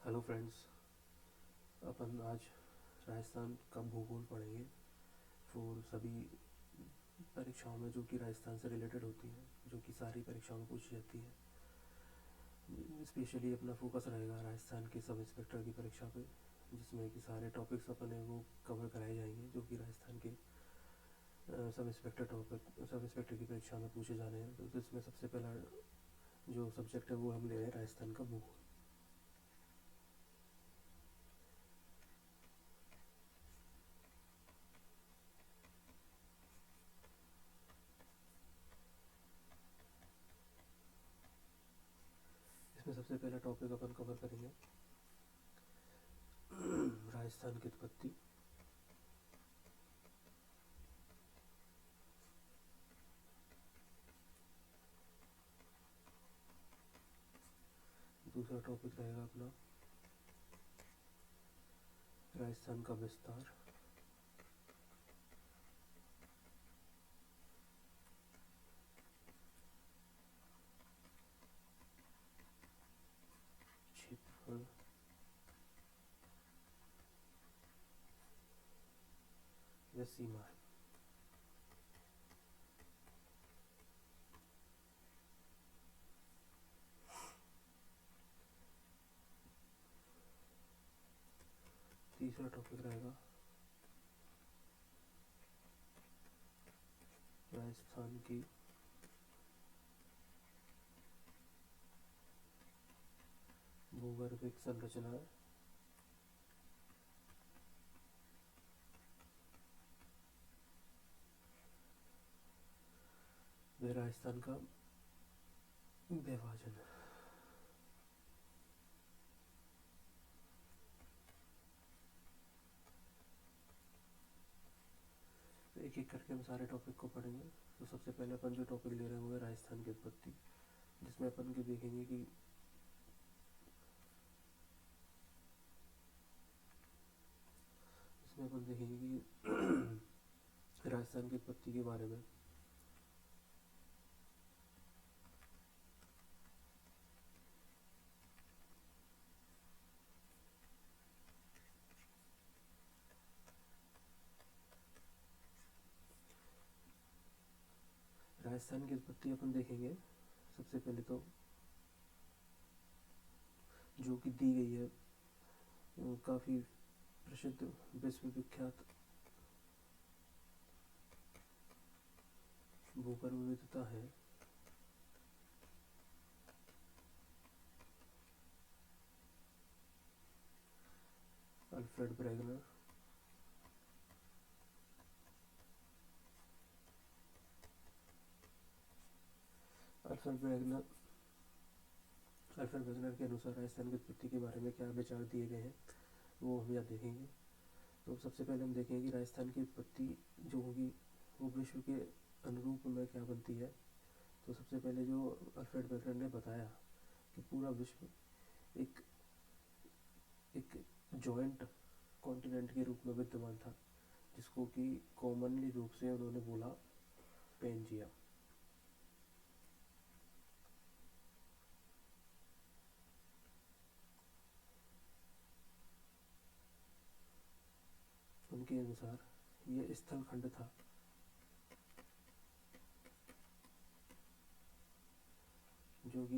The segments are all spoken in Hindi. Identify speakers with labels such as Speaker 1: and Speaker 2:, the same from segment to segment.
Speaker 1: Hello friends. अपन आज राजस्थान का भूगोल पढ़ेंगे फॉर सभी परीक्षाओं में जो कि राजस्थान से रिलेटेड होती हैं, जो कि सारी परीक्षाओं में पूछी जाती है। स्पेशली अपना फोकस रहेगा राजस्थान के सब इंस्पेक्टर की परीक्षा पे, जिसमें कि सारे टॉपिक्स अपन है वो कवर कराए जाएंगे जो कि राजस्थान के सब इंस्पेक्टर की परीक्षा में पूछे जाने हैं। तो इसमें सबसे पहला जो सब्जेक्ट है वो हम ले रहे हैं राजस्थान का भूगोल। इसमें सबसे पहला टॉपिक अपन कवर करेंगे राजस्थान की उत्पत्ति। दूसरा टॉपिक रहेगा अपना राजस्थान का विस्तार। क्षेत्रफल व सीमाएं। तीसरा टॉपिक रहेगा राजस्थान की भूगर्भिक संरचनाएं। व राजस्थान का विभाजन। तो एक एक करके हम सारे टॉपिक को पढ़ेंगे। तो सबसे पहले अपन जो टॉपिक ले रहे हैं वो है राजस्थान की उत्पत्ति, जिसमें अपन की देखेंगे कि राजस्थान की उत्पत्ति के बारे में। राजस्थान की उत्पत्ति अपन देखेंगे सबसे पहले तो जो कि दी गई है काफ़ी प्रसिद्ध विश्व विख्यात भूगर्भ विविधता है अल्फ्रेड ब्रेगनर। अल्फ्रेड वेगनर के अनुसार राजस्थान की उत्पत्ति के बारे में क्या विचार दिए गए हैं वो हम यहाँ देखेंगे। तो सबसे पहले हम देखेंगे कि राजस्थान की उत्पत्ति जो होगी वो विश्व के अनुरूप में क्या बनती है। तो सबसे पहले जो अल्फ्रेड वेगनर ने बताया कि पूरा विश्व एक एक जॉइंट कॉन्टिनेंट के रूप में विद्यमान था, जिसको कि कॉमनली रूप से उन्होंने बोला पेंजिया। उनके अनुसार ये स्थल खंड था जो कि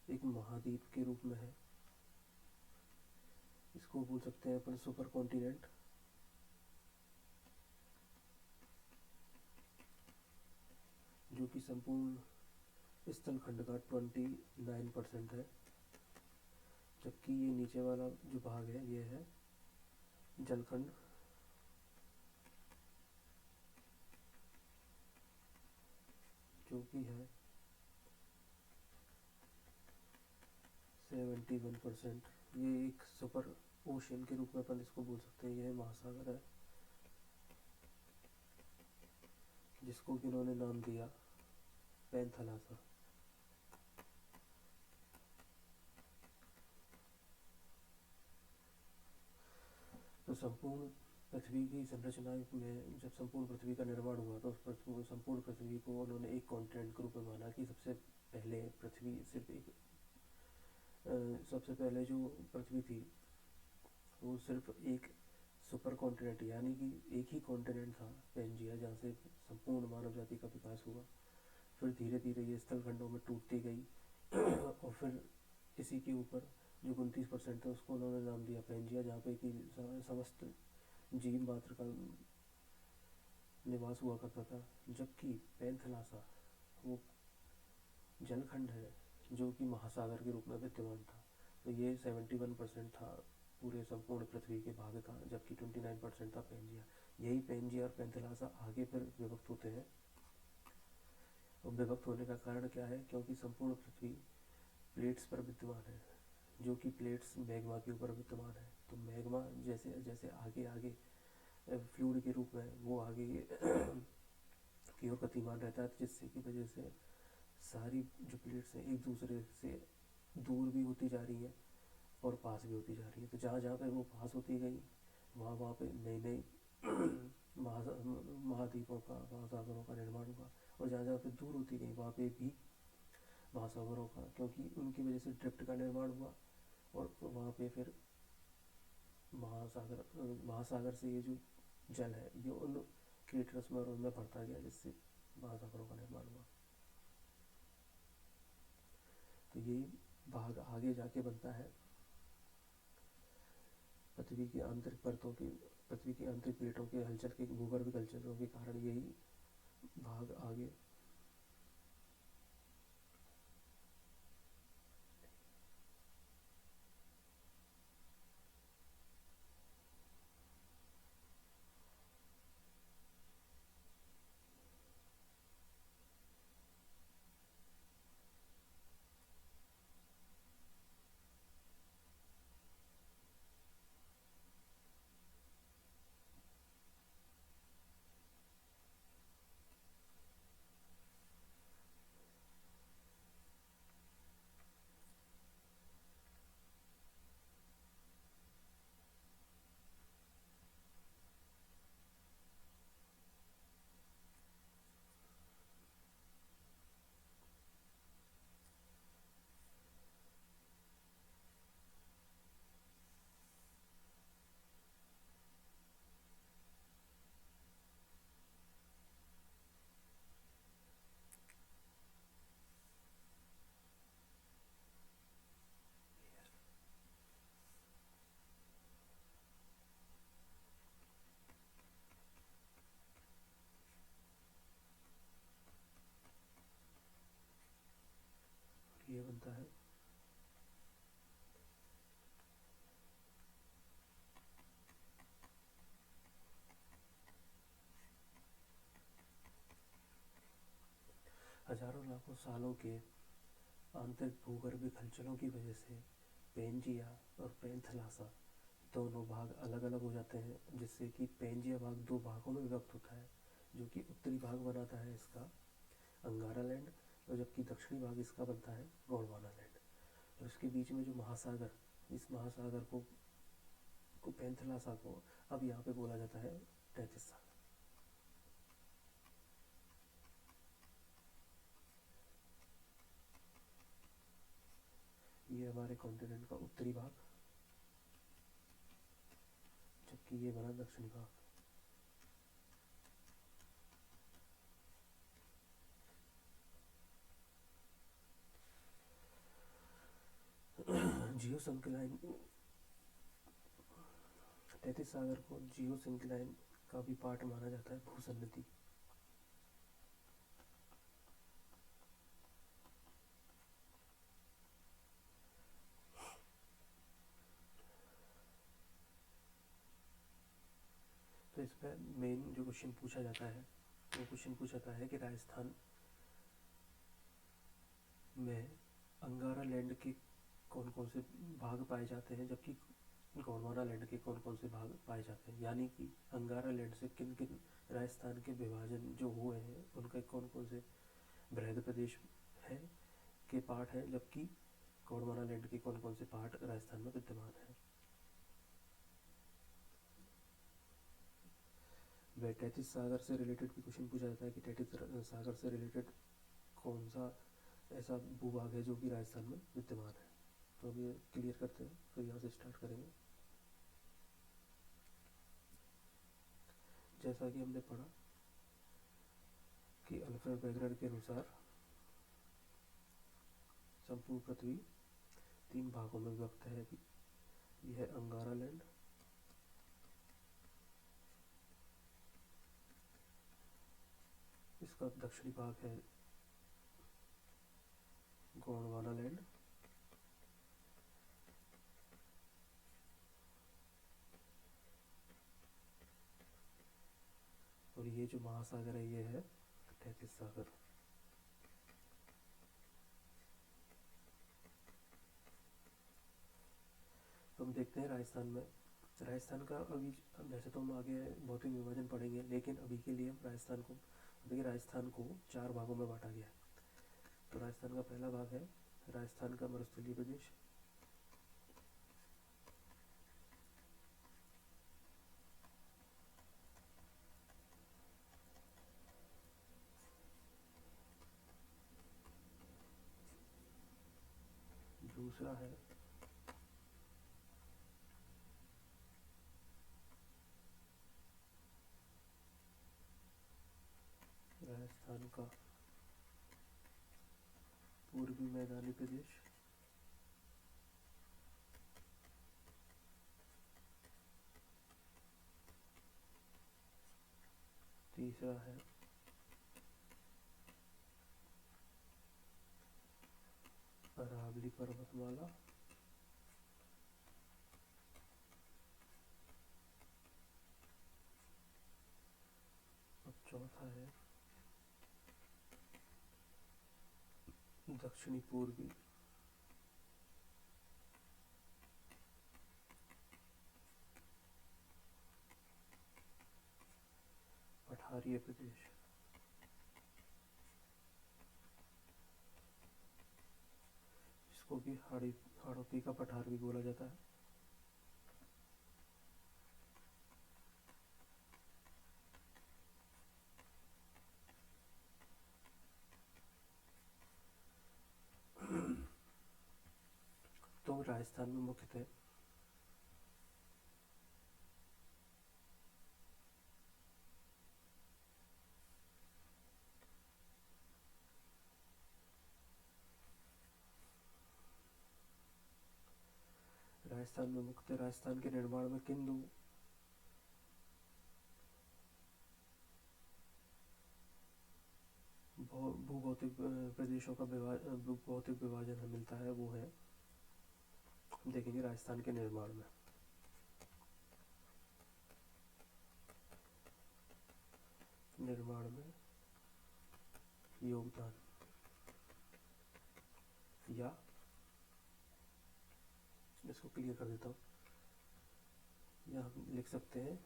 Speaker 1: एक महाद्वीप के रूप में है। इसको बोल सकते हैं अपन सुपर कॉन्टिनेंट। जो कि संपूर्ण स्थल खंड का 29% है, जबकि ये नीचे वाला जो भाग है ये है जलखंड, जो कि है 71%। ये एक सुपर ओशन के रूप में अपन इसको बोल सकते हैं। यह महासागर है जिसको कि इन्होंने नाम दिया पैंथालासा। तो संपूर्ण पृथ्वी की संरचना में जब संपूर्ण पृथ्वी का निर्माण हुआ तो उस संपूर्ण पृथ्वी को उन्होंने एक कॉन्टिनेंट के रूप में माना कि सबसे पहले पृथ्वी सिर्फ एक सबसे पहले जो पृथ्वी थी वो सिर्फ एक सुपर कॉन्टिनेंट यानी कि एक ही कॉन्टिनेंट था पेंजिया, जहाँ से संपूर्ण मानव जाति का विकास हुआ। फिर धीरे धीरे ये स्थल खंडों में टूटती गई और फिर इसी के ऊपर जो 29% है उसको उन्होंने नाम दिया पेंजिया, जहाँ पे कि समस्त जीव मात्र का निवास हुआ करता था। जबकि पैंथलासा वो जलखंड है जो कि महासागर के रूप में विद्यमान था। तो ये 71% था पूरे संपूर्ण पृथ्वी के भाग का, जबकि 29% था पेंजिया। यही पेंजिया और पैंथलासा आगे फिर विभक्त होते हैं। और विभक्त होने का कारण क्या है? क्योंकि संपूर्ण पृथ्वी प्लेट्स पर विद्यमान है, जो कि प्लेट्स मैग्मा के ऊपर विद्यमान है। तो मैग्मा जैसे जैसे आगे आगे फ्लूइड के रूप में वो आगे की ओर गतिमान रहता है, जिससे की वजह से सारी जो प्लेट्स हैं एक दूसरे से दूर भी होती जा रही हैं और पास भी होती जा रही है। तो जहाँ जहाँ पे वो पास होती गई वहाँ वहाँ पे नई नई महाद्वीपों का, महासागरों का निर्माण हुआ। और जहाँ जहाँ पे दूर होती गई वहाँ पे भी महासागरों का, क्योंकि उनकी वजह से ड्रिफ्ट का निर्माण हुआ। और वहाँ पे फिर महासागर से ये जो जल है ये उन क्रेटर्स में और उनमें बढ़ता गया, जिससे महासागरों का निर्माण हुआ। तो यही भाग आगे जाके बनता है पृथ्वी की आंतरिक परतों की, पृथ्वी की आंतरिक प्लेटों के हलचल के भूगर्भ हलचलों के कारण यही भाग आगे ये बनता है। हजारों लाखों सालों के आंतरिक भूगर्भिक हलचलों की वजह से पेंजिया और पैंथलासा दोनों भाग अलग अलग हो जाते हैं, जिससे कि पेंजिया भाग दो भागों में विभक्त होता है, जो कि उत्तरी भाग बनाता है इसका अंगारा लैंड, और जबकि दक्षिणी भाग इसका बनता है गोंडवाना लैंड। और इसके बीच में जो महासागर, इस महासागर को पैंथलासा को अब यहाँ पे बोला जाता है तैतीस सागर। ये हमारे कॉन्टिनेंट का उत्तरी भाग, जबकि ये बना दक्षिणी भाग। जियो संक्लाइन, तैतीस सागर को जियो संक्लाइन का भी पार्ट माना जाता है, भूसन्नति। तो इस पर मेन जो क्वेश्चन पूछा जाता है वो क्वेश्चन पूछा जाता है कि राजस्थान में अंगारा लैंड के कौन कौन से भाग पाए जाते हैं, जबकि गोंडवाना लैंड के कौन कौन से भाग पाए जाते हैं। यानी कि अंगारा लैंड से किन किन राजस्थान के विभाजन जो हुए हैं उनके कौन कौन से बृहद प्रदेश हैं के पार्ट हैं, जबकि गोंडवाना लैंड के कौन कौन से पार्ट राजस्थान में विद्यमान हैं। वह तैतीस सागर से रिलेटेड भी क्वेश्चन पूछा जाता है कि तैतीस सागर से रिलेटेड कौन सा ऐसा भूभाग है जो कि राजस्थान में विद्यमान है। तो अभी क्लियर करते हैं, फिर यहाँ से स्टार्ट करेंगे। जैसा कि हमने पढ़ा कि अल्फ्रेड वेगनर के अनुसार संपूर्ण पृथ्वी 3 भागों में विभक्त है। अभी यह है अंगारा लैंड, इसका दक्षिणी भाग है गोंडवाना लैंड, और ये जो महासागर है ये है तैतीस सागर। तो हम देखते हैं राजस्थान में, राजस्थान का अभी जैसे तो हम आगे भौतिक विभाजन पढ़ेंगे, लेकिन अभी के लिए हम राजस्थान को देखिए, राजस्थान को 4 भागों में बांटा गया है। तो राजस्थान का पहला भाग है राजस्थान का मरुस्थलीय प्रदेश, दूसरा है राजस्थान का पूर्वी मैदानी प्रदेश, तीसरा है अरावली पर्वतमाला, और चौथा है दक्षिणी पूर्वी पठारीय प्रदेश। इसको भी हाड़ौती का पठार भी बोला जाता है। तो राजस्थान में मुख्यतः राजस्थान के निर्माण में किन दो भूभौतिक प्रदेशों का भौतिक विभाजन हमें मिलता है, वो है, हम देखेंगे राजस्थान के निर्माण में योगदान, या इसको क्लियर कर देता हूँ, या हम लिख सकते हैं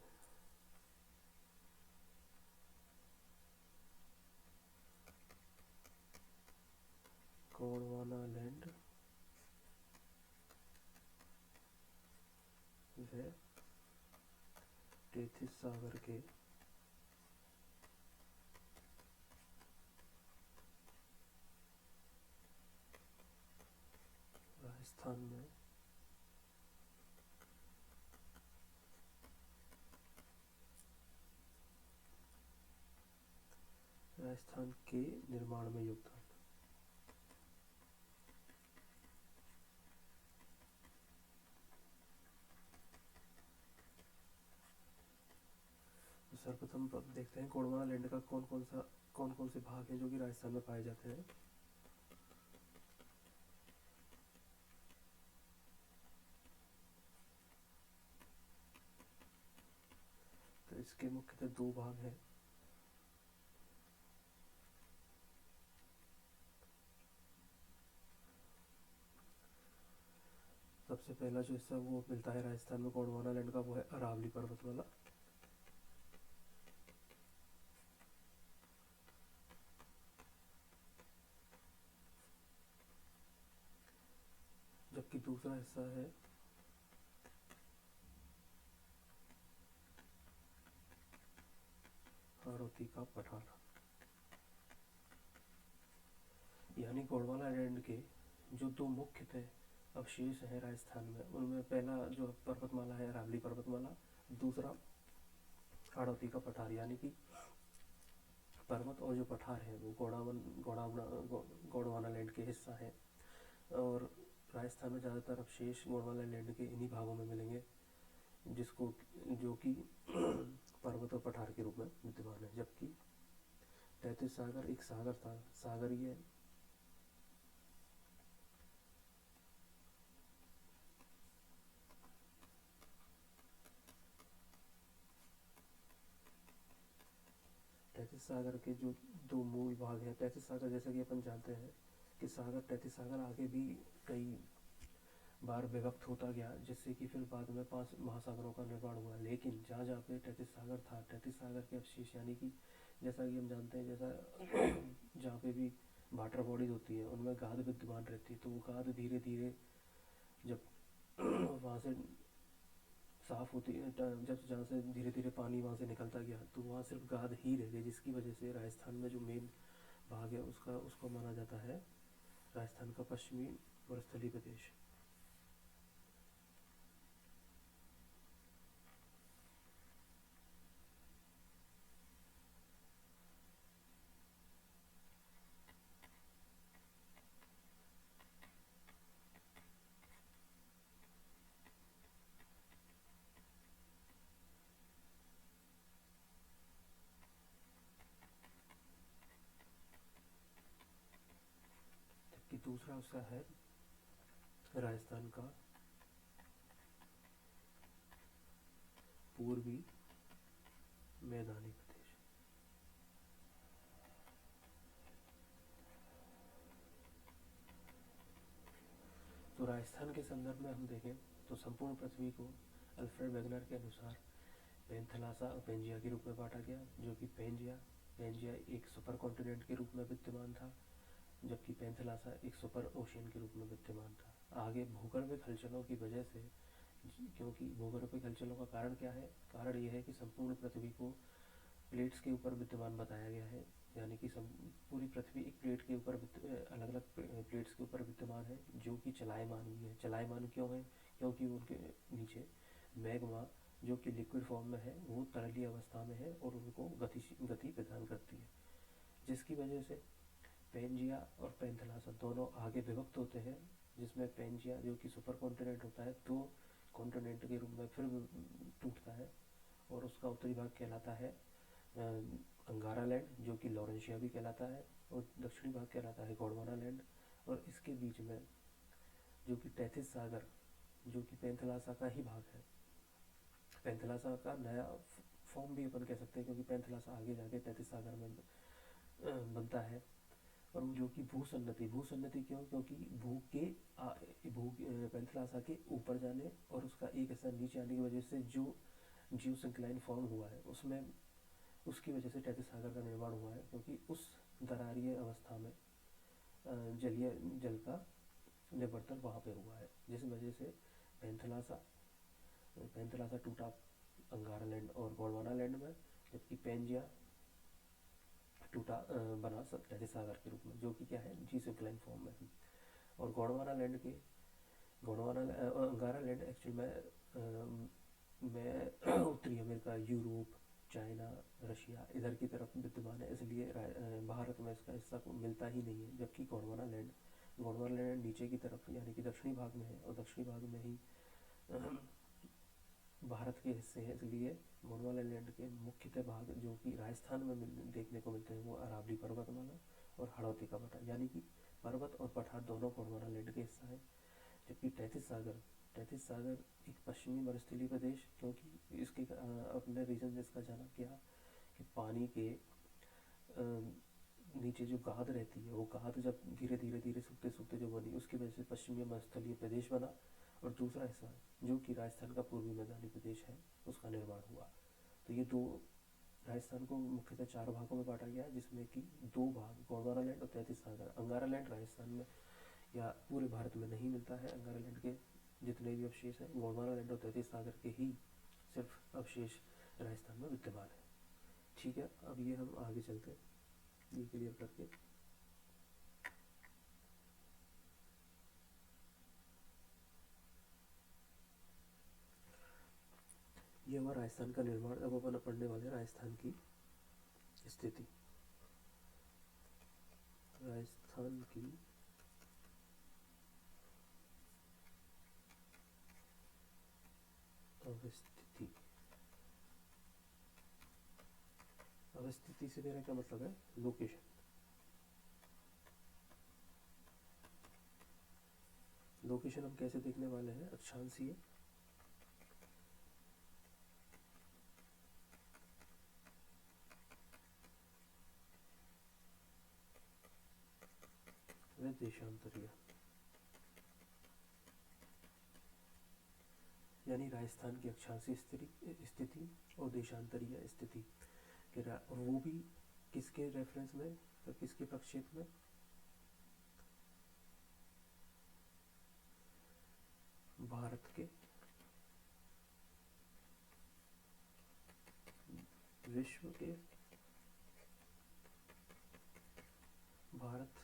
Speaker 1: गोंडवाना लैंड व तैतीस सागर के राजस्थान में राजस्थान के निर्माण में योगदान। तो सर्वप्रथम देखते हैं गोंडवाना लैंड का कौन कौन से भाग हैं जो कि राजस्थान में पाए जाते हैं। तो इसके मुख्यतः 2 भाग हैं। सबसे पहला जो हिस्सा वो मिलता है राजस्थान में गोंडवाना लैंड का, वो है अरावली पर्वतमाला। जबकि दूसरा हिस्सा है हाड़ौती का पठार। यानी गोंडवाना लैंड के जो 2 मुख्य थे अवशेष हैं राजस्थान में, उनमें पहला जो पर्वतमाला है अरावली पर्वतमाला, दूसरा हाड़ौती का पठार, यानी कि पर्वत और जो पठार है वो गोंडवाना लैंड के हिस्सा है। और राजस्थान में ज़्यादातर अवशेष गोंडवाना लैंड के इन्हीं भागों में मिलेंगे, जिसको जो कि पर्वत और पठार के रूप में विद्यमान है। जबकि तैतीस सागर एक सागर था, सागरीय तैतीस सागर के जो दो मूल भाग हैं, तैतीस सागर जैसा कि अपन जानते हैं कि तैतीस सागर आगे भी कई बार विभक्त होता गया, जिससे कि फिर बाद में 5 महासागरों का निर्माण हुआ। लेकिन जहाँ जहाँ पे तैतीस सागर था, तैतीस सागर के अवशेष, यानी कि जैसा कि हम जानते हैं, जैसा जहाँ पे भी वाटर बॉडीज होती है उनमें गाद विद्यमान रहती है, तो वो गाद धीरे धीरे जब वहाँ से साफ होती है, जब जहाँ से धीरे धीरे पानी वहाँ से निकलता गया, तो वहाँ सिर्फ गाद ही रह गई, जिसकी वजह से राजस्थान में जो मेन भाग है उसको माना जाता है राजस्थान का पश्चिमी मरुस्थलीय प्रदेश। जबकि दूसरा उसका है राजस्थान का पूर्वी मैदानी प्रदेश। तो राजस्थान के संदर्भ में हम देखें तो संपूर्ण पृथ्वी को अल्फ्रेड वेगनर के अनुसार पेंथलासा और पेंजिया के रूप में बांटा गया, जो कि पेंजिया एक सुपर कॉन्टिनेंट के रूप में विद्यमान था, जबकि पेंथलासा एक सुपर ओशियन के रूप में विद्यमान था। आगे भूगर्भिक हलचलों की वजह से, क्योंकि भूगर्भिक हलचलों का कारण क्या है, कारण यह है कि संपूर्ण पृथ्वी को प्लेट्स के ऊपर विद्यमान बताया गया है, यानी कि पूरी पृथ्वी एक प्लेट के ऊपर अलग अलग प्लेट्स के ऊपर विद्यमान है, जो कि चलायमान भी है। चलायमान क्यों है? क्योंकि उनके नीचे मैग्मा जो कि लिक्विड फॉर्म में है वो तरलीय अवस्था में है और उनको गति प्रदान करती है, जिसकी वजह से पेंजिया और पेंथलासा दोनों आगे विभक्त होते हैं, जिसमें पेंजिया जो कि सुपर कॉन्टिनेंट होता है दो कॉन्टिनेंट के रूप में फिर टूटता है, और उसका उत्तरी भाग कहलाता है अंगारा लैंड, जो कि लॉरेंशिया भी कहलाता है, और दक्षिणी भाग कहलाता है गोंडवाना लैंड। और इसके बीच में जो कि तैतीस सागर, जो कि पेंथलासा का ही भाग है, पेंथलासा का नया फॉर्म भी अपन कह सकते हैं, क्योंकि पेंथलासा आगे जाके तैतीस सागर में बनता है। और जो कि भूसन्नति क्यों? क्योंकि पेंथलासा के ऊपर जाने और उसका एक हिस्सा नीचे आने की वजह से जो जियोसिंक्लाइन फॉर्म हुआ है उसमें, उसकी वजह से तैतीस सागर का निर्माण हुआ है, क्योंकि उस दरारीय अवस्था में जलीय जल का निवर्तन वहाँ पे हुआ है, जिस वजह से पेंथलासा टूटा अंगारा लैंड और गोंडवाना लैंड में, जबकि पेंजिया टूटा बना तैतीस सागर के रूप में, जो कि क्या है, जी सिंक्लाइन फॉर्म में। और अंगारा लैंड एक्चुअल में उत्तरी अमेरिका, यूरोप, चाइना, रशिया इधर की तरफ विद्यमान है, इसलिए भारत में इसका हिस्सा को मिलता ही नहीं है। जबकि गोंडवाना लैंड नीचे की तरफ यानी कि दक्षिणी भाग में है, और दक्षिणी भाग में ही भारत के हिस्से हैं, इसलिए गोंडवाना लैंड के मुख्यतः भाग जो कि राजस्थान में देखने को मिलते हैं वो अरावली पर्वतमाला और हाड़ौती का पठार, यानी कि पर्वत और पठार दोनों गोंडवाना लैंड के हिस्सा है। जबकि तैतीस सागर एक पश्चिमी मरुस्थलीय प्रदेश, क्योंकि इसके अपने रीजन इसका जाना क्या कि पानी के नीचे जो गाद रहती है, वो गाद जब धीरे धीरे सूखते सूखते जो बनी, उसकी वजह से पश्चिमी मरुस्थलीय प्रदेश बना, और दूसरा हिस्सा जो कि राजस्थान का पूर्वी मैदानी प्रदेश है उसका निर्माण हुआ। तो ये दो राजस्थान को मुख्यतः 4 भागों में बांटा गया है, जिसमें कि 2 भाग गोंडवाना लैंड और तैतीस सागर। अंगारा लैंड राजस्थान में या पूरे भारत में नहीं मिलता है। अंगारा लैंड के जितने भी अवशेष हैं गोंडवाना लैंड और तैतीस सागर के ही सिर्फ अवशेष राजस्थान में विद्यमान है। ठीक है, अब ये हम आगे चलते हैं ये क्लियर करके। ये हुआ राजस्थान का निर्माण। अब अपन पढ़ने वाले हैं राजस्थान की स्थिति। राजस्थान की अवस्थिति। अवस्थिति से मेरा क्या मतलब है? लोकेशन। लोकेशन हम कैसे देखने वाले हैं? अक्षांशीय व देशांतरीय। यानी राजस्थान की अक्षांशीय स्थिति और देशांतरीय स्थिति और वो भी किसके रेफरेंस में, तो किसके प्रक्षेप में? भारत के विश्व के भारत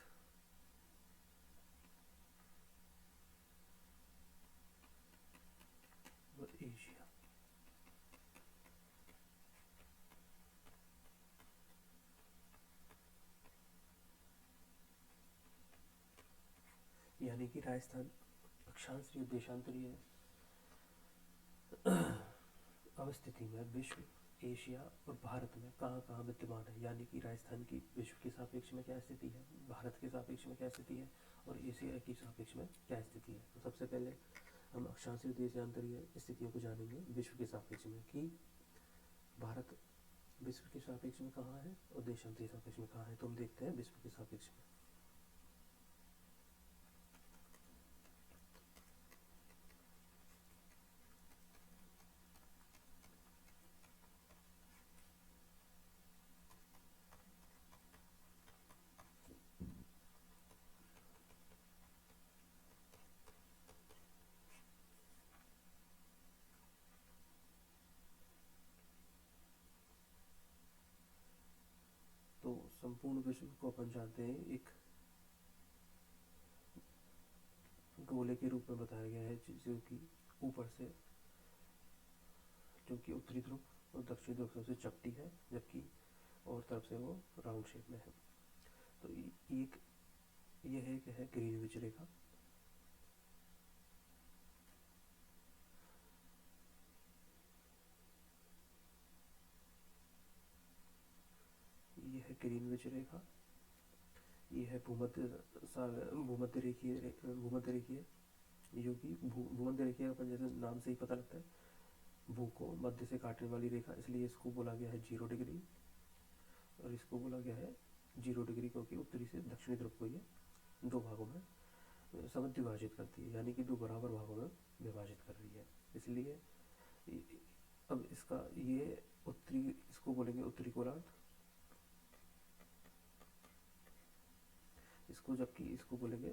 Speaker 1: व एशिया। यानी कि राजस्थान अक्षांशीय देशांतरीय अवस्थिति में विश्व, एशिया और भारत में कहाँ कहाँ विद्यमान है। यानी कि राजस्थान की विश्व के सापेक्ष में क्या स्थिति है, भारत के सापेक्ष में क्या स्थिति है और एशिया की सापेक्ष में क्या स्थिति है। तो सबसे पहले हम अक्षांशीय देशांतरीय स्थितियों को जानेंगे विश्व के सापेक्ष में, कि भारत विश्व के सापेक्ष में कहाँ है और देशांतरीय सापेक्ष में कहाँ है। तो हम देखते हैं विश्व के सापेक्ष में। तो संपूर्ण विश्व को अपन जानते हैं एक गोले के रूप में बताया गया है, जो कि ऊपर से, जो कि उत्तरी ध्रुव और दक्षिणी ध्रुव सबसे चपटी है, जबकि और तरफ से वो राउंड शेप में है। तो एक यह है ग्रीनविच रेखा। यह है ग्रीनविच रेखा। यह है भूमध्य रेखीय, जो कि भूमध्य रेखीय अपन जैसे नाम से ही पता लगता है, भू को मध्य से काटने वाली रेखा, इसलिए इसको बोला गया है 0 डिग्री और इसको बोला गया है 0 डिग्री, क्योंकि उत्तरी से दक्षिणी ध्रुव को ये दो भागों में समद्विभाजित विभाजित करती है, यानी कि दो बराबर भागों में विभाजित कर रही है। इसलिए अब इसका ये उत्तरी, इसको बोलेंगे उत्तरी गोलार्ध, इसको, जबकि इसको बोलेंगे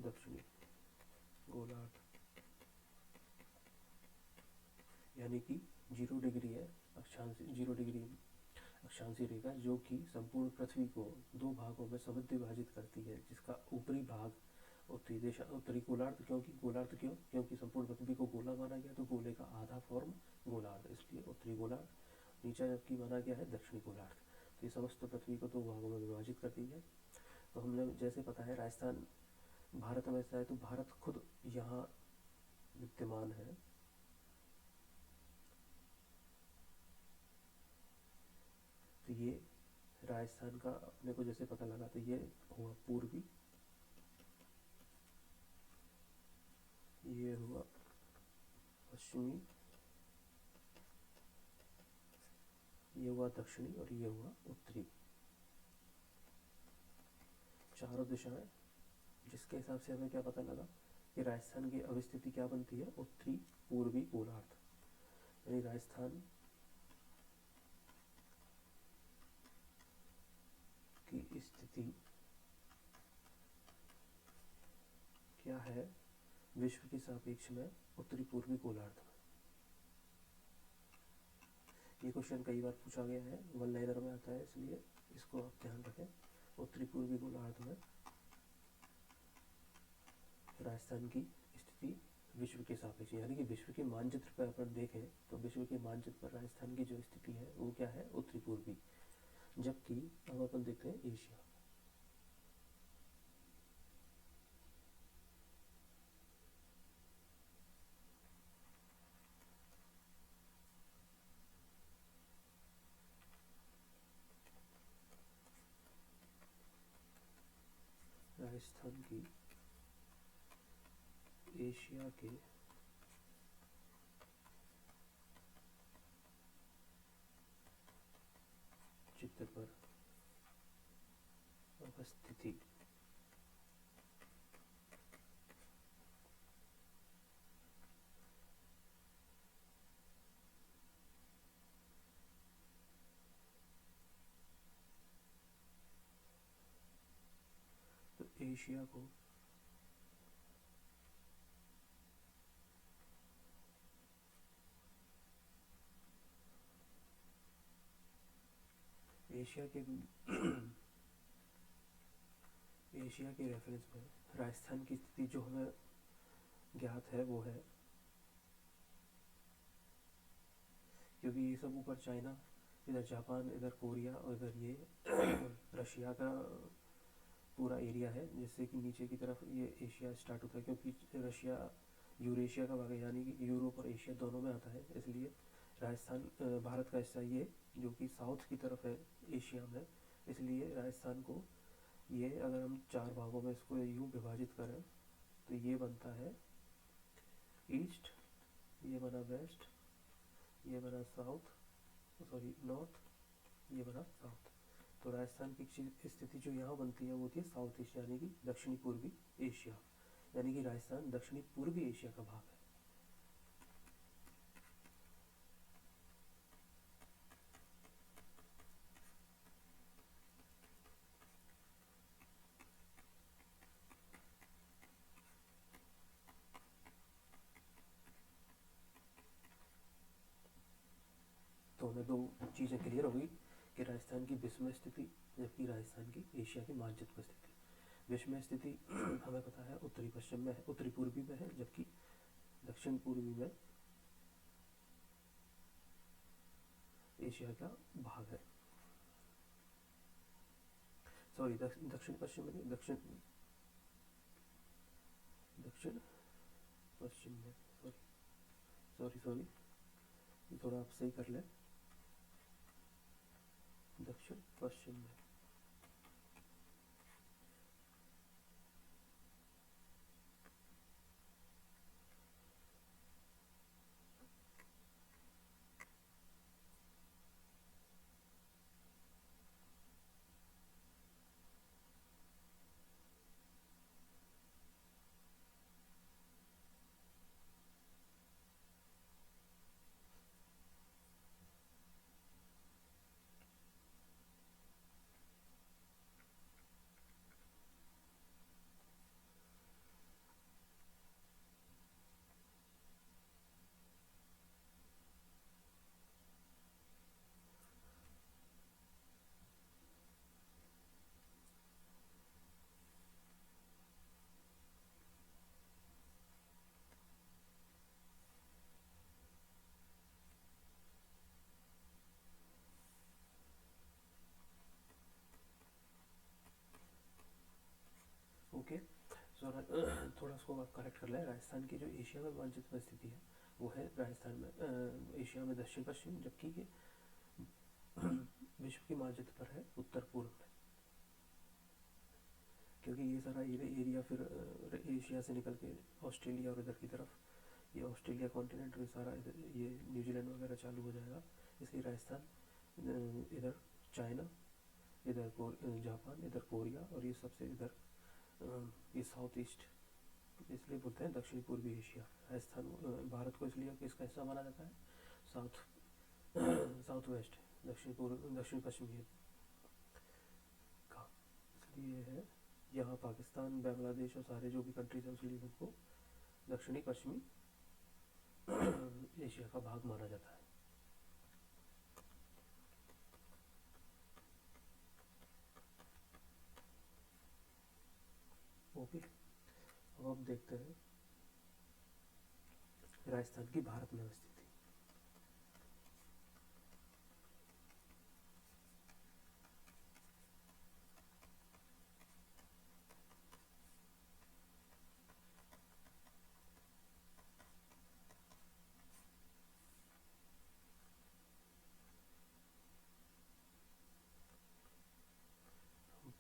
Speaker 1: दक्षिणी गोलार्ध। यानी कि 0 डिग्री है अक्षांशीय, 0 डिग्री अक्षांशीय रेखा, जो कि संपूर्ण पृथ्वी को दो भागों में समद्विभाजित विभाजित करती है, जिसका ऊपरी भाग उत्तरी गोलार्ध। क्योंकि संपूर्ण पृथ्वी को गोला माना गया, तो गोले का आधा फॉर्म गोलार्ध, इसलिए उत्तरी गोलार्ध। नीचे जबकि माना गया है दक्षिणी गोलार्ध। तो ये समस्त पृथ्वी को दो भागों में विभाजित करती है। तो हमने जैसे पता है राजस्थान भारत में है, तो भारत खुद यहाँ विद्यमान है। तो ये राजस्थान का अपने को जैसे पता लगा, तो ये हुआ पूर्वी, ये हुआ पश्चिमी, ये हुआ दक्षिणी और ये हुआ उत्तरी। चारों दिशाएं, जिसके हिसाब से हमें क्या पता लगा कि राजस्थान की अवस्थिति क्या बनती है, उत्तरी पूर्वी गोलार्ध। यानी राजस्थान की स्थिति क्या है विश्व के सापेक्ष में उत्तरी पूर्वी गोलार्ध में। ये क्वेश्चन कई बार पूछा गया है, वन लाइनर में आता है, इसलिए इसको आप ध्यान रखें। उत्तरी पूर्वी गोलार्ध में राजस्थान की स्थिति विश्व के सापेक्ष, यानी कि विश्व के मानचित्र पर अपन देखें तो विश्व के मानचित्र पर राजस्थान की जो स्थिति है वो क्या है, उत्तरी पूर्वी। जबकि अब अपन देखते हैं एशिया। राजस्थान की एशिया के चित्र पर अवस्थिति। तो एशिया को एशिया के एशिया के रेफरेंस में राजस्थान की स्थिति जो हमें ज्ञात है वो है, क्योंकि ये सब ऊपर चाइना, इधर जापान, इधर कोरिया और इधर ये रशिया का पूरा एरिया है, जिससे कि नीचे की तरफ ये एशिया स्टार्ट होता है, क्योंकि रशिया यूरेशिया का भाग है, यानी कि यूरोप और एशिया दोनों में आता है। इसलिए राजस्थान भारत का हिस्सा ये जो कि साउथ की तरफ है एशिया में, इसलिए राजस्थान को ये अगर हम 4 भागों में इसको यूँ विभाजित करें तो ये बनता है ईस्ट, ये बना वेस्ट, ये बना साउथ, सॉरी नॉर्थ, ये बना साउथ। तो राजस्थान की स्थिति जो यहाँ बनती है वो होती है साउथ ईस्ट, यानी कि दक्षिणी पूर्वी एशिया, यानी कि राजस्थान दक्षिणी पूर्वी एशिया का भाग है। तो हमें 2 चीज़ें क्लियर हो गई कि राजस्थान की विश्व में स्थिति, जबकि राजस्थान की एशिया के मानचित्र पर स्थिति। विश्व में स्थिति हमें पता है उत्तरी पश्चिम में है, उत्तरी पूर्वी में है, जबकि दक्षिण पूर्वी में एशिया का भाग है। सॉरी दक्षिण पश्चिम में, दक्षिण पश्चिम में, सॉरी थोड़ा आप सही कर लें, दक्षिण पश्चिम में। ओके, सो थोड़ा उसको आप करेक्ट कर लें। राजस्थान की जो एशिया में मानचित्र में स्थिति है वो है राजस्थान में एशिया में दक्षिण पश्चिम, जबकि ये विश्व के मानचित्र पर है उत्तर पूर्व में, क्योंकि ये सारा एरिया फिर एशिया से निकल के ऑस्ट्रेलिया और इधर की तरफ, ये ऑस्ट्रेलिया कॉन्टिनेंट में सारा इधर ये न्यूजीलैंड वगैरह चालू हो जाएगा। इसलिए राजस्थान इधर चाइना, इधर जापान, इधर कोरिया और ये सबसे इधर ये साउथ ईस्ट, इसलिए बोलते हैं दक्षिण पूर्वी एशिया। राजस्थान भारत को इसलिए किसका हिस्सा माना जाता है, साउथ वेस्ट, दक्षिण पश्चिमी का, इसलिए है यहाँ पाकिस्तान, बांग्लादेश और सारे जो भी कंट्रीज हैं उसलिए उनको दक्षिणी पश्चिमी एशिया का भाग माना जाता है। ओके, अब आप देखते हैं राजस्थान की भारत में अवस्थित थी।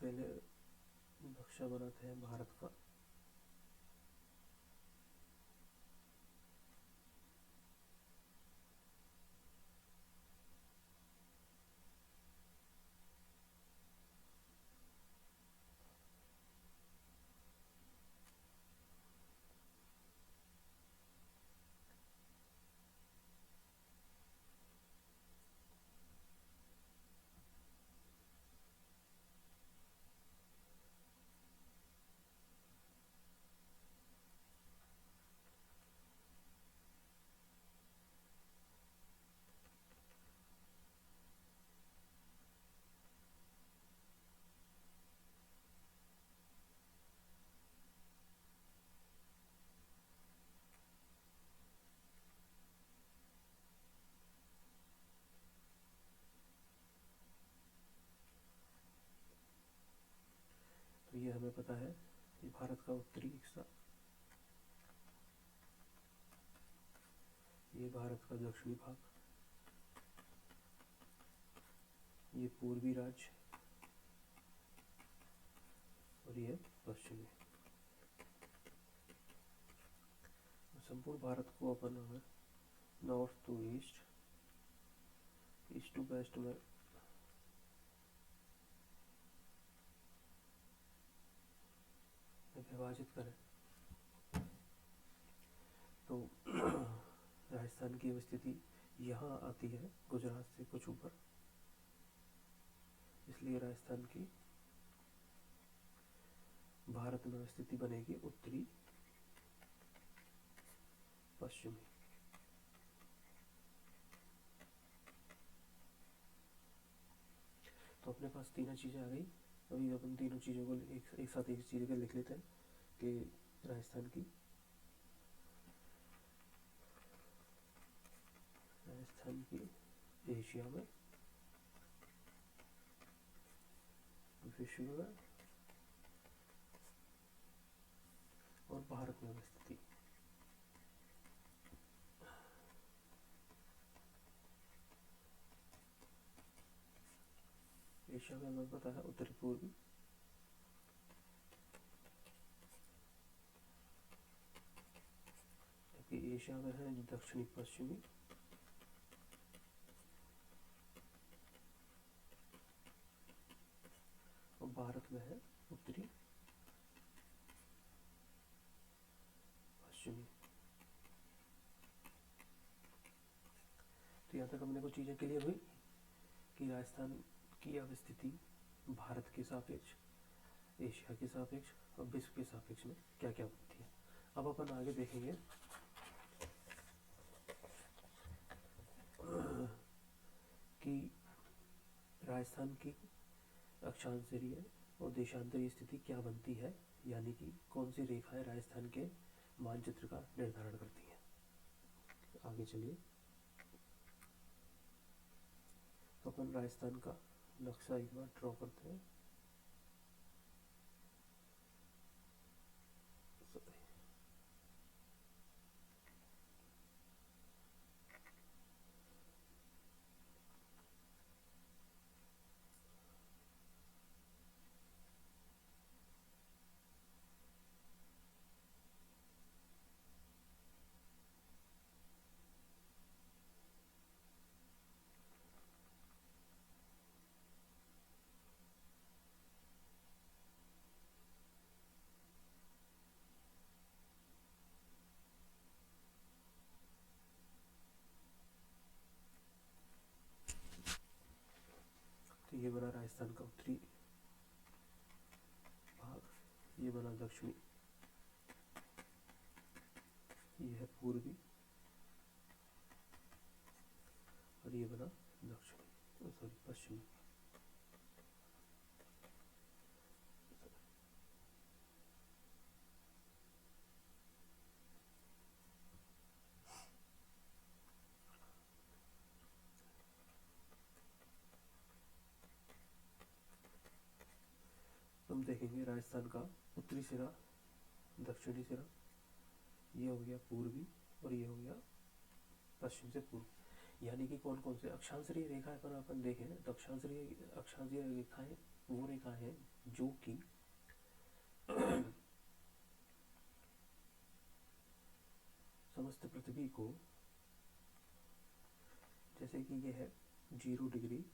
Speaker 1: पहले नक्शा बनाते हैं भारत का। तो ये हमें पता है कि भारत का उत्तरी हिस्सा, ये भारत का दक्षिणी भाग, ये पूर्वी राज्य और ये पश्चिमी। संपूर्ण भारत को अपन अगर north to east, east to west में विभाजित करें तो राजस्थान की स्थिति यहाँ आती है गुजरात से कुछ ऊपर, इसलिए राजस्थान की भारत में स्थिति बनेगी उत्तरी पश्चिमी। तो अपने पास तीनों चीज़ें आ गई। अभी अपन तीनों चीज़ों को एक साथ एक चीज़ के लिख लेते हैं कि राजस्थान की एशिया में, विश्व में और भारत में स्थिति। एशिया में हमें पता है उत्तरी पूर्वी, जबकि एशिया में है दक्षिणी पश्चिमी, और भारत में है उत्तरी पश्चिमी। तो यहाँ तक हमने कुछ चीज़ें क्लियर हुई कि राजस्थान की अवस्थिति भारत के सापेक्ष, एशिया के सापेक्ष और विश्व के सापेक्ष में क्या क्या होती है। अब अपन आगे देखेंगे कि राजस्थान की अक्षांशीय और देशांतरीय स्थिति क्या बनती है, यानी कि कौन सी रेखाएं राजस्थान के मानचित्र का निर्धारण करती हैं। आगे चलिए, तो अपन राजस्थान का नक्शा एक बार ड्रॉ करते हैं। तो ये बना राजस्थान का उत्तरी भाग, ये बना दक्षिणी, ये है पूर्वी और ये बना दक्षिणी, सॉरी पश्चिमी। हम देखेंगे राजस्थान का उत्तरी सिरा, दक्षिणी सिरा, ये हो गया पूर्वी और ये हो गया पश्चिम से पूर्व। यानी कि कौन कौन से अक्षांशीय रेखाएं पर अपन देखें तो अक्षांशीय रेखाएं वो रेखाएं हैं जो कि समस्त पृथ्वी को, जैसे कि ये है 0 डिग्री,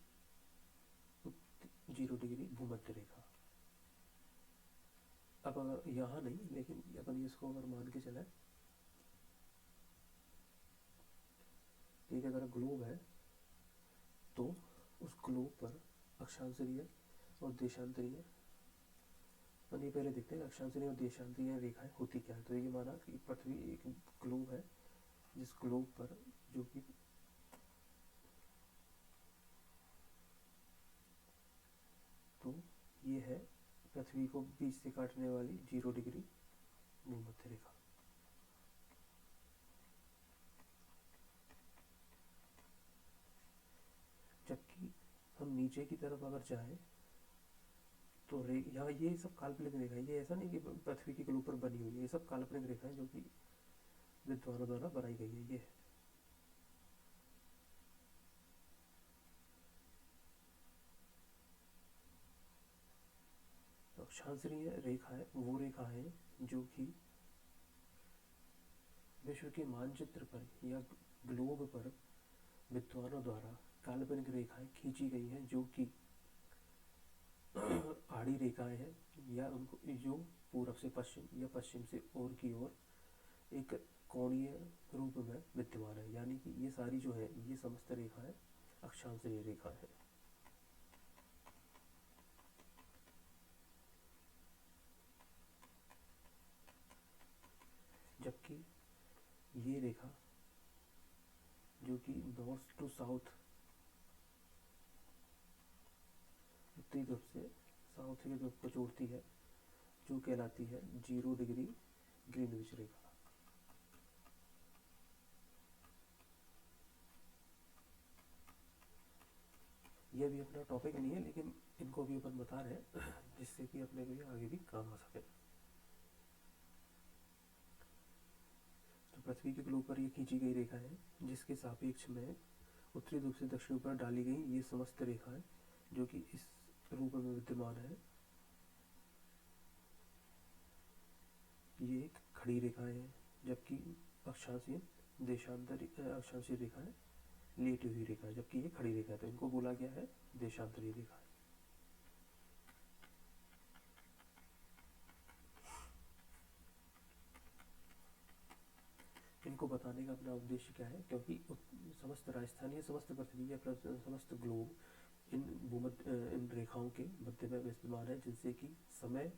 Speaker 1: 0 डिग्री भूमध्य रेखा। अब अगर यहाँ नहीं, लेकिन अपन इसको अगर मान के चले, एक अगर ग्लोब है तो उस ग्लोब पर अक्षांशीय और देशांतरीय, अपन ये पहले देखते हैं अक्षांशीय और देशांतरीय रेखाएं होती क्या है। तो ये माना कि पृथ्वी एक ग्लोब है, जिस ग्लोब पर जो कि तो ये है पृथ्वी को बीच से काटने वाली 0 डिग्री भूमध्य रेखा। जबकि हम नीचे की तरफ अगर जाएं तो यहाँ ये सब काल्पनिक रेखा है, ये ऐसा नहीं कि पृथ्वी के ऊपर बनी हुई है, ये सब काल्पनिक रेखा है जो कि विद्वानों द्वारा बनाई गई है। ये तो अक्षांशीय रेखा है वो रेखा है जो कि विश्व के मानचित्र पर या ग्लोब पर विद्वानों द्वारा काल्पनिक रेखाएं खींची गई हैं, जो कि आड़ी रेखाएं हैं, या उनको जो पूर्व से पश्चिम या पश्चिम से ओर की ओर एक कोणीय रूप में विद्यमान है। यानी कि ये सारी जो है ये समस्त रेखाएं अक्षांशीय रेखा है। जबकि ये रेखा जो कि नॉर्थ टू साउथ, उत्तरी ध्रुव से साउथ की ध्रुव को जोड़ती है, जो कहलाती है 0 डिग्री ग्रीनविच रेखा। यह भी अपना टॉपिक नहीं है, लेकिन इनको भी अपन बता रहे हैं जिससे कि अपने को ये आगे भी काम आ सके। तो पृथ्वी के ग्लोब पर ये खींची गई रेखा है, जिसके सापेक्ष में उत्तरी ध्रुव से दक्षिण पर डाली गई ये समस्त रेखा है जो कि इस रूप में विद्यमान है। ये एक खड़ी रेखाएं है, जबकि अक्षांशीय अक्षांशीय रेखा है लेटी हुई रेखा है, जबकि ये खड़ी रेखा है, तो इनको बोला गया है देशांतरीय रेखा है। इनको बताने का अपना उद्देश्य क्या है, क्योंकि समस्त राजस्थान या समस्त पृथ्वी या समस्त ग्लोब इन रेखाओं के मध्य में विद्यमान है, जिनसे कि समय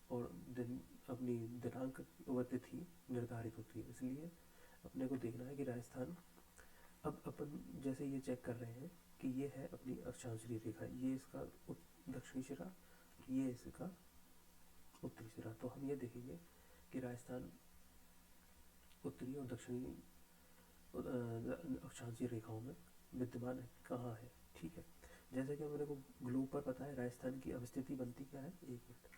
Speaker 1: और दिन अपनी दिनांक व तिथि निर्धारित होती है। इसलिए अपने को देखना है कि राजस्थान, अब अपन जैसे ये चेक कर रहे हैं कि ये है अपनी अक्षांशीय रेखा, ये इसका दक्षिणी सिरा, ये इसका उत्तरी सिरा। तो हम ये देखेंगे कि राजस्थान उत्तरी और दक्षिणी अक्षांशीय रेखाओं में विद्यमान है कहाँ है। ठीक है, जैसे कि मेरे को ग्लोब पर पता है राजस्थान की अवस्थिति बनती क्या है। एक मिनट,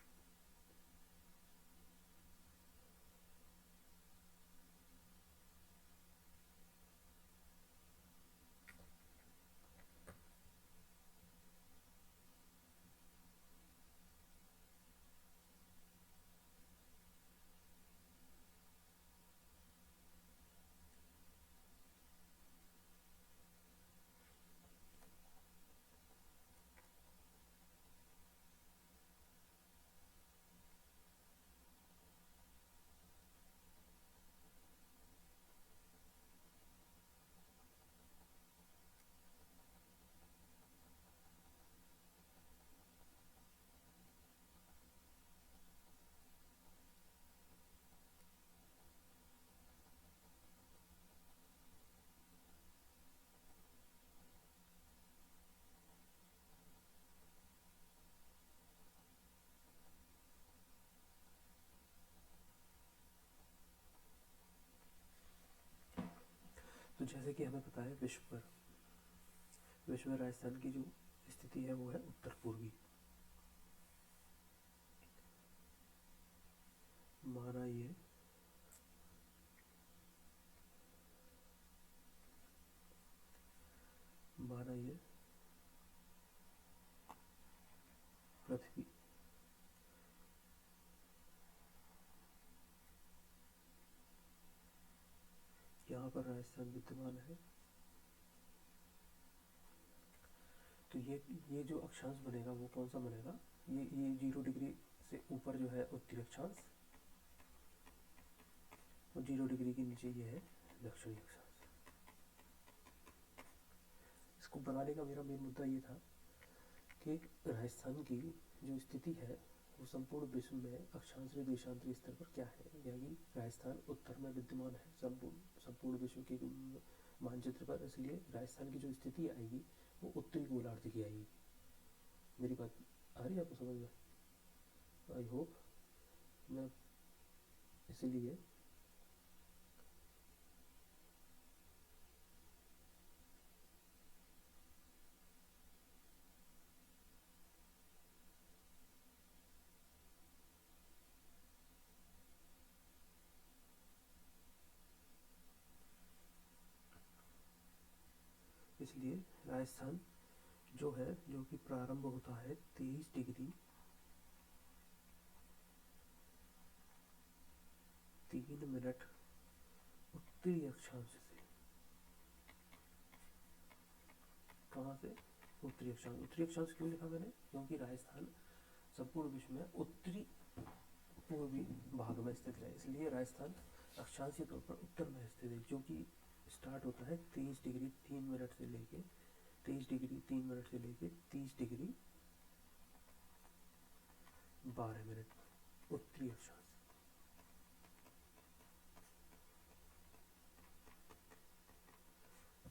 Speaker 1: तो जैसे कि हमें पता है विश्व में राजस्थान की जो स्थिति है वो है उत्तर पूर्वी। कहाँ पर राजस्थान विद्यमान है। तो ये जो अक्षांश बनेगा वो कौन सा बनेगा, ये 0 डिग्री से ऊपर जो है उत्तरी अक्षांश, और 0 डिग्री के नीचे ये है दक्षिणी अक्षांश। इसको बनाने का मेरा मेन मुद्दा ये था कि राजस्थान की जो स्थिति है वो संपूर्ण विश्व में अक्षांशीय देशांतरी स्तर पर क्या है, यानी राजस्थान उत्तर में विद्यमान है संपूर्ण विश्व के मानचित्र पर, इसलिए राजस्थान की जो स्थिति आएगी वो उत्तरी गोलार्ध की आएगी। मेरी बात आ रही है आपको समझ में? I hope. मैं इसीलिए राजस्थान जो है, जो कि प्रारंभ होता है 23 डिग्री 3 मिनट उत्तरी अक्षांश से। कहाँ से? उत्तरी अक्षांश। उत्तरी अक्षांश क्यों लिखा मैंने? क्योंकि राजस्थान संपूर्ण विश्व में उत्तरी पूर्वी भाग में स्थित है, इसलिए राजस्थान अक्षांशीय तौर पर उत्तर में स्थित है, जो कि स्टार्ट होता है 23 डिग्री 3 मिनट से लेके 23 डिग्री 3 मिनट से लेके 30 डिग्री 12 मिनट उत्तरी अक्षांश।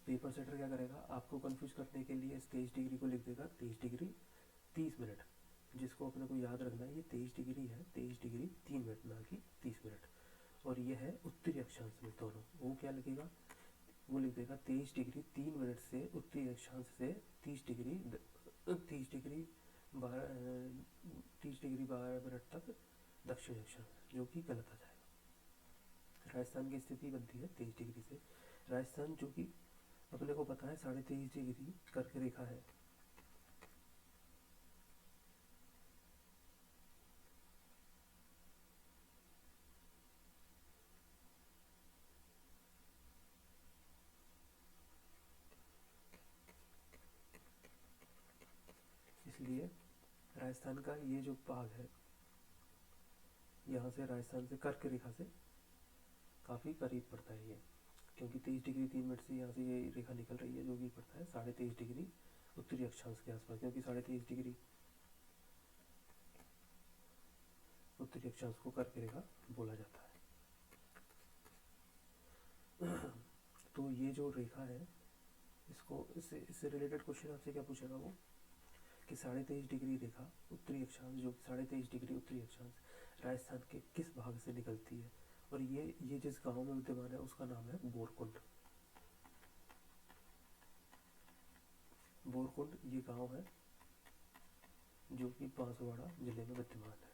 Speaker 1: पेपर सेटर क्या करेगा, आपको कंफ्यूज करने के लिए इस 23 डिग्री को लिख देगा 23 डिग्री 30 मिनट, जिसको अपने को याद रखना है ये 23 डिग्री है, 23 डिग्री 3 मिनट ना कि 30 मिनट, और ये है उत्तरी अक्षांश में दोनों। वो क्या लिखेगा, वो लिख देगा 23 डिग्री 3 मिनट से उत्तरी अक्षांश से 30 डिग्री 12 मिनट तक दक्षिण अक्षांश, जो कि गलत आ जाएगा। राजस्थान की स्थिति बनती है 23 डिग्री से। राजस्थान जो कि अपने को पता है 23.5 डिग्री कर्क रेखा है, इसलिए राजस्थान का ये जो भाग है, यहाँ से राजस्थान से कर्क रेखा से काफ़ी करीब पड़ता है ये, क्योंकि 23 डिग्री 3 मिनट से यहाँ से ये रेखा निकल रही है, जो कि पड़ता है 23.5 डिग्री उत्तरी अक्षांश के आसपास, क्योंकि 23.5 डिग्री उत्तरी अक्षांश को कर्क रेखा बोला जाता है। तो ये जो रेखा है, इसको इससे रिलेटेड क्वेश्चन आपसे क्या पूछेगा वो, कि 23.5 डिग्री रेखा उत्तरी अक्षांश, जो 23.5 डिग्री उत्तरी अक्षांश राजस्थान के किस भाग से निकलती है, और ये जिस गांव में विद्यमान है उसका नाम है बोरकुंड। बोरकुंड ये गांव है जो कि बांसवाड़ा जिले में विद्यमान है,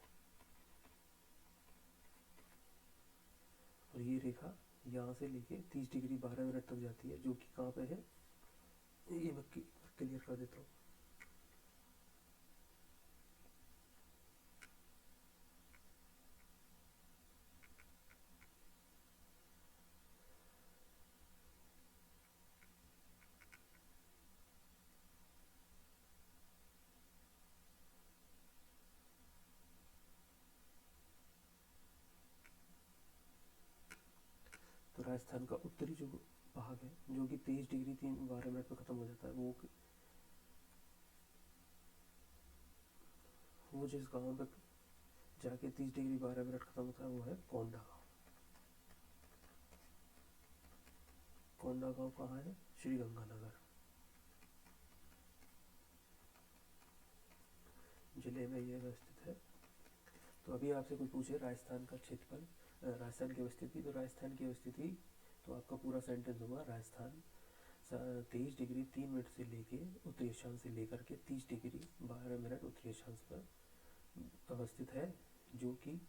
Speaker 1: और ये रेखा यहाँ से लेके 30 डिग्री 12 मिनट तक जाती है, जो कि कहाँ पे है, ये मैं क्लियर कर देता हूँ। तो राजस्थान का उत्तरी जो भाग है, जो कि 23 डिग्री 12 मिनट पे खत्म हो जाता है, वो जिस गांव पे जाके 30 डिग्री 12 मिनट खत्म होता है वो है कोंडा गांव। कोंडा गांव कहाँ है? श्री गंगानगर जिले में ये स्थित है। तो अभी आपसे कोई पूछे राजस्थान का क्षेत्रफल, राजस्थान की अवस्थिति, तो राजस्थान की अवस्थिति तो आपका पूरा सेंटेंस होगा, राजस्थान 23 डिग्री 3 मिनट से लेके उत्तरी अक्षांश से लेकर के 30 डिग्री 12 मिनट उत्तरी अक्षांश पर अवस्थित है, जो कि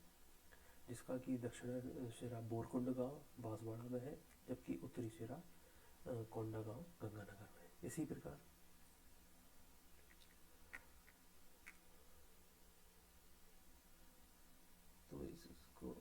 Speaker 1: जिसका कि दक्षिण सिरा बोरकुंड गांव बांसवाड़ा में है, जबकि उत्तरी सिरा कोंडा गांव गंगानगर में। इसी प्रकार तो इसको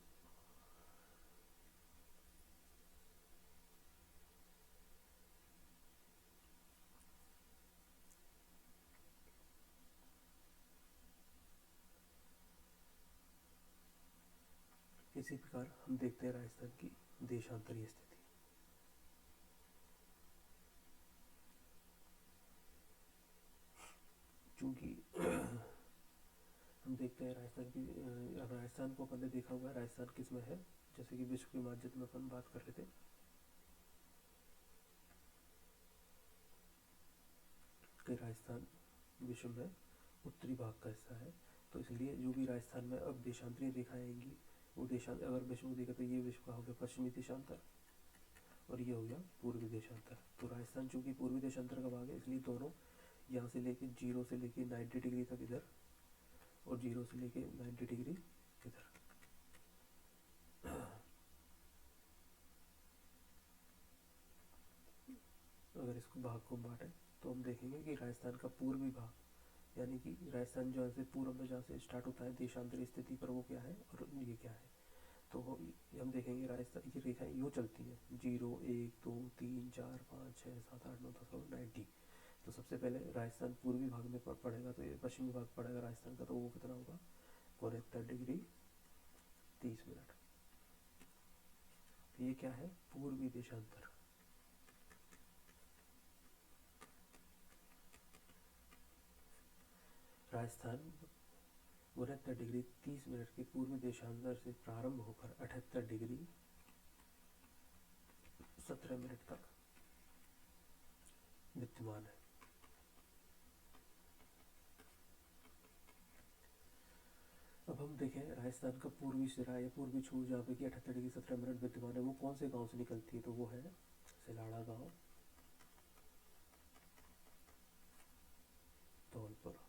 Speaker 1: इसी प्रकार हम देखते हैं राजस्थान की देशांतरीय स्थिति। चूँकि हम देखते हैं राजस्थान को अपन ने देखा हुआ है, राजस्थान किस में है, जैसे कि विश्व के मानचित्र में अपन बात कर रहे थे कि राजस्थान विश्व में उत्तरी भाग का हिस्सा है, तो इसलिए जो भी राजस्थान में अब देशांतरीय रेखाएं आएंगी वो अगर विश्व को देखा तो ये विश्व का हो गया पश्चिमी देशांतर और ये हो गया पूर्वी देशांतर। तो राजस्थान चूँकि पूर्वी देशांतर का भाग है, इसलिए दोनों यहाँ से लेके 0 से लेके 90 डिग्री तक इधर और 0 से लेके 90 डिग्री इधर। अगर इसको भाग को बांटे तो हम देखेंगे कि राजस्थान का पूर्वी भाग यानी कि राजस्थान जो है पूर्व में जहाँ से स्टार्ट होता है देशांतरीय स्थिति पर, वो क्या है और ये क्या है। तो हम देखेंगे राजस्थान की रेखाएं यूँ चलती हैं 0 1 2 3 4 5 6 7 8 9 10 और 90। तो सबसे पहले राजस्थान पूर्वी भाग में पड़ेगा, तो ये पश्चिमी भाग पड़ेगा राजस्थान का, तो वो कितना होगा 69 डिग्री 30 मिनट। तो ये क्या है पूर्वी देशांतर। राजस्थान 69 डिग्री 30 मिनट के पूर्वी देशांतर से प्रारंभ होकर 78 डिग्री 17 मिनट तक विद्यमान है। अब हम देखें राजस्थान का पूर्वी सिरा या पूर्वी छोर जहाँ पे कि 78 डिग्री 17 मिनट विद्यमान है, वो कौन से गांव से निकलती है, तो वो है सिलाड़ा गांव, धौलपुर।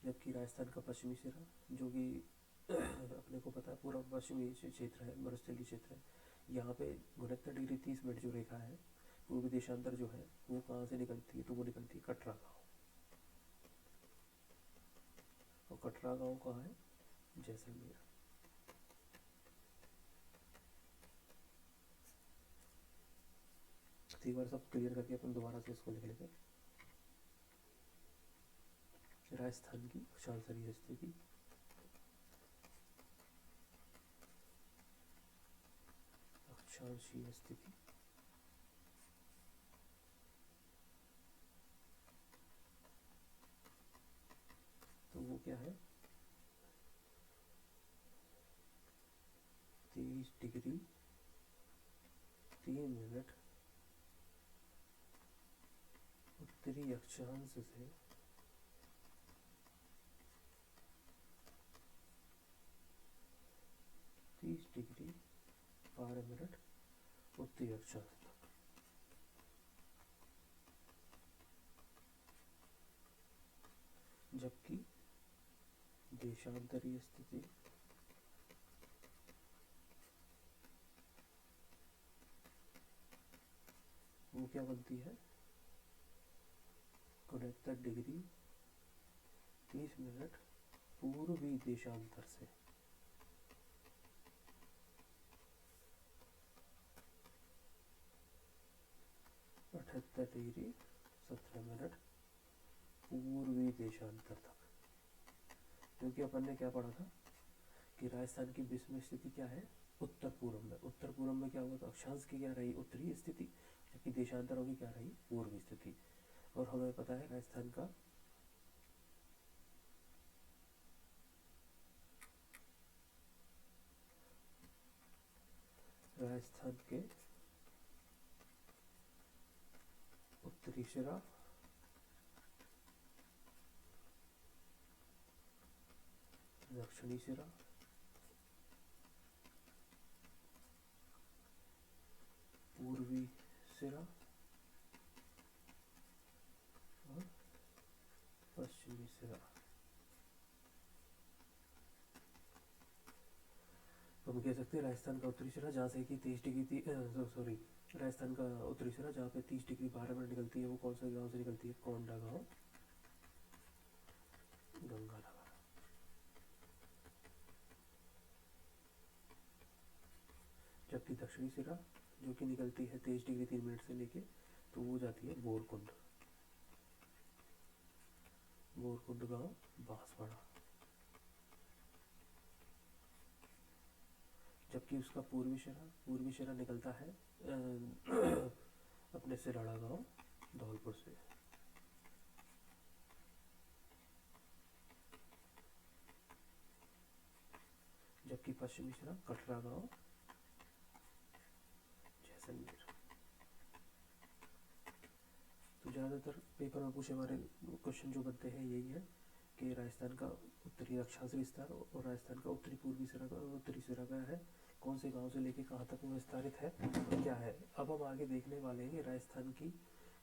Speaker 1: जबकि राजस्थान का पश्चिमी सिरा जो कि अपने को पता है पूरा पश्चिमी क्षेत्र है, मरुस्थलीय क्षेत्र है, यहाँ पे 69 डिग्री 30 मिनट जो रेखा है पूर्वी देशांतर जो है वो कहाँ से निकलती है, तो वो निकलती है कटरा गाँव। और कटरा गाँव कहाँ है, जैसलमेर। एक बार सब क्लियर करके अपन दोबारा से इसको लिख लेते। राजस्थान की अक्षांशीय स्थिति, अक्षांशीय स्थिति तो वो क्या है 23 डिग्री 3 मिनट उत्तरी अक्षांश से 30 डिग्री 12 मिनट उत्तरी अक्षांश तक। जबकि देशांतरीय स्थिति वो क्या बनती है 69 डिग्री 30 मिनट पूर्वी देशांतर से 78 डिग्री 17 मिनट पूर्वी देशांतर तक। क्योंकि अपन ने क्या पढ़ा था कि राजस्थान की विषम स्थिति क्या है उत्तर पूर्व में, उत्तर पूर्व में क्या हुआ तो अक्षांश की क्या रही उत्तरी स्थिति, जबकि देशांतरों की क्या रही पूर्वी स्थिति। और हमें पता है राजस्थान का राजस्थान के उत्तरी सिरा दक्षिणी सिरा पूर्वी सिरा और पश्चिमी सिरा। तो हम कह सकते हैं राजस्थान का उत्तरी सिरा जहाँ से कि 23 डिग्री राजस्थान का उत्तरी सिरा जहाँ पे 30 डिग्री 12 मिनट निकलती है वो कौन सा गांव से निकलती है कोंडा गांव, गंगानगर। जबकि दक्षिणी सिरा जो कि निकलती है 23 डिग्री 3 मिनट से लेके तो वो जाती है बोरकुंड, बोरकुंड गांव बांसवाड़ा। जबकि उसका पूर्वी सिरा निकलता है अपने सिराड़ा गांव धौलपुर से। जबकि पश्चिमी सिरा कटरा गांव जैसलमेर। तो ज़्यादातर पेपर में पूछे हमारे क्वेश्चन जो बनते हैं यही है कि राजस्थान का उत्तरी अक्षांश विस्तार और राजस्थान का उत्तरी पूर्वी सिरा का उत्तरी सिरा का है, कौन से गांव से लेके कहाँ तक वो विस्तारित है और क्या है। अब हम आगे देखने वाले हैं राजस्थान की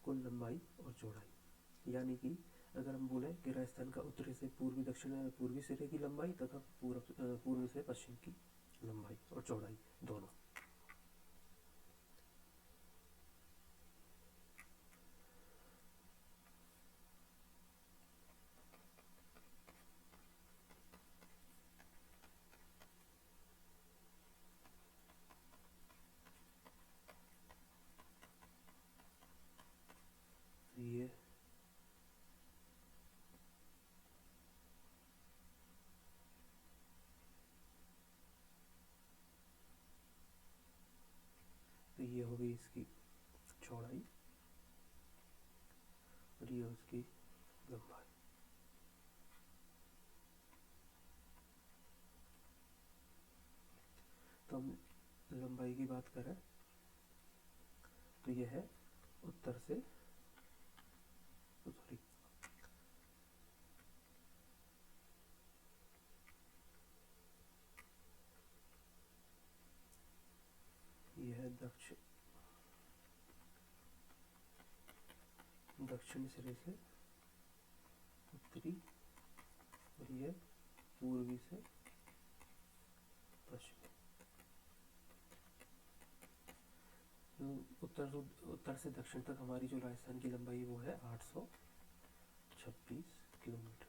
Speaker 1: कुल लंबाई और चौड़ाई, यानी कि अगर हम बोलें कि राजस्थान का उत्तरी से पूर्वी सिरे की लंबाई तथा पूर्व से पश्चिम की लंबाई और चौड़ाई दोनों। ये तो ये हो गई इसकी चौड़ाई और ये उसकी लंबाई। तो हम लंबाई की बात करें तो यह है उत्तर से सॉरी यह है दक्षिणी सिरे से उत्तरी और यह पूर्वी से पश्चिमी। उत्तर से दक्षिण तक हमारी जो राजस्थान की लंबाई वो है 826 किलोमीटर।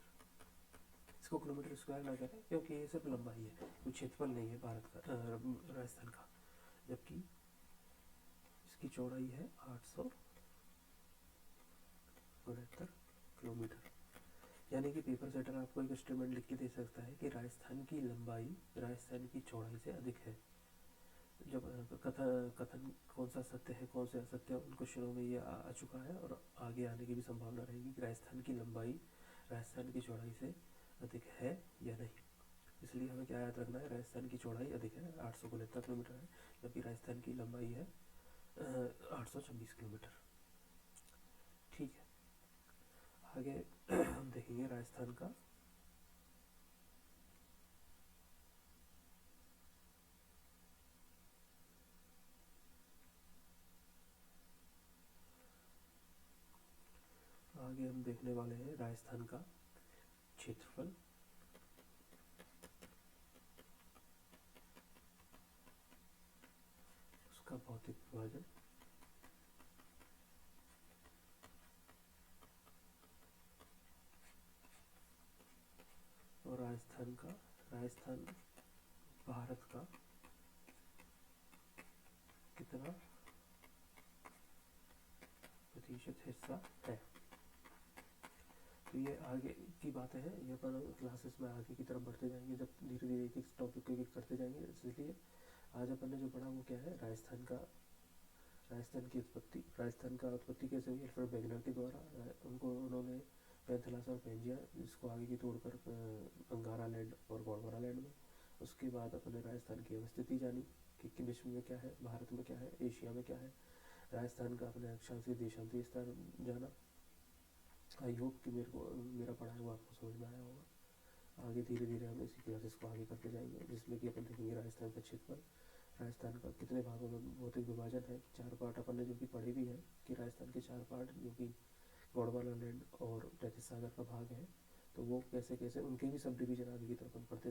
Speaker 1: इसको किलोमीटर स्क्वायर ना करें क्योंकि ये सिर्फ लंबाई है, कोई क्षेत्रफल नहीं है भारत का राजस्थान का। जबकि इसकी चौड़ाई है 869 किलोमीटर। यानी कि पेपर सेटर आपको एक स्टेटमेंट लिख के दे सकता है कि राजस्थान की लंबाई राजस्थान की चौड़ाई से अधिक है। जब कथन कौन सा सत्य है कौन सा असत्य है उन क्वेश्चनों में ये आ चुका है और आगे आने की भी संभावना रहेगी कि राजस्थान की लंबाई राजस्थान की चौड़ाई से अधिक है या नहीं। इसलिए हमें क्या याद रखना है, राजस्थान की चौड़ाई अधिक है 869 किलोमीटर है, जबकि राजस्थान की लंबाई है 826 किलोमीटर। ठीक है, आगे हम देखेंगे राजस्थान का आगे हम देखने वाले हैं राजस्थान का क्षेत्रफल, उसका भौतिक विभाजन और राजस्थान भारत का कितना प्रतिशत हिस्सा है। तो ये आगे की बातें हैं, ये अपन क्लासेस में आगे की तरफ बढ़ते जाएंगे जब धीरे धीरे एक एक टॉपिक को एक करते जाएंगे। इसलिए आज अपन ने जो पढ़ा वो क्या है, राजस्थान की उत्पत्ति। राजस्थान का उत्पत्ति कैसे हुई, अल्फ्रेड वेगनर के द्वारा। उन्होंने पैंथलासा और पैंजिया इसको आगे की तोड़कर अंगारा लैंड और गोंडवाना लैंड में। उसके बाद अपने राजस्थान की अवस्थिति जानी कि विश्व में क्या है, भारत में क्या है, एशिया में क्या है। राजस्थान का अपने अक्षांशीय देशांतीय विस्तार जाना। आई होप कि मेरा पढ़ाया हुआ आपको समझ में आया होगा। आगे धीरे धीरे हम इसी क्लासेस को आगे करते जाएंगे जिसमें कि अपन देखेंगे राजस्थान का क्षेत्रफल, राजस्थान का कितने भागों में भौतिक विभाजन है। 4 पार्ट अपन ने जो कि पढ़े भी हैं कि राजस्थान के 4 पार्ट जो कि गोंडवाना लैंड और तैतीस सागर का भाग है, तो वो कैसे कैसे उनके भी सब डिवीजन आगे की तरफ हम पढ़ते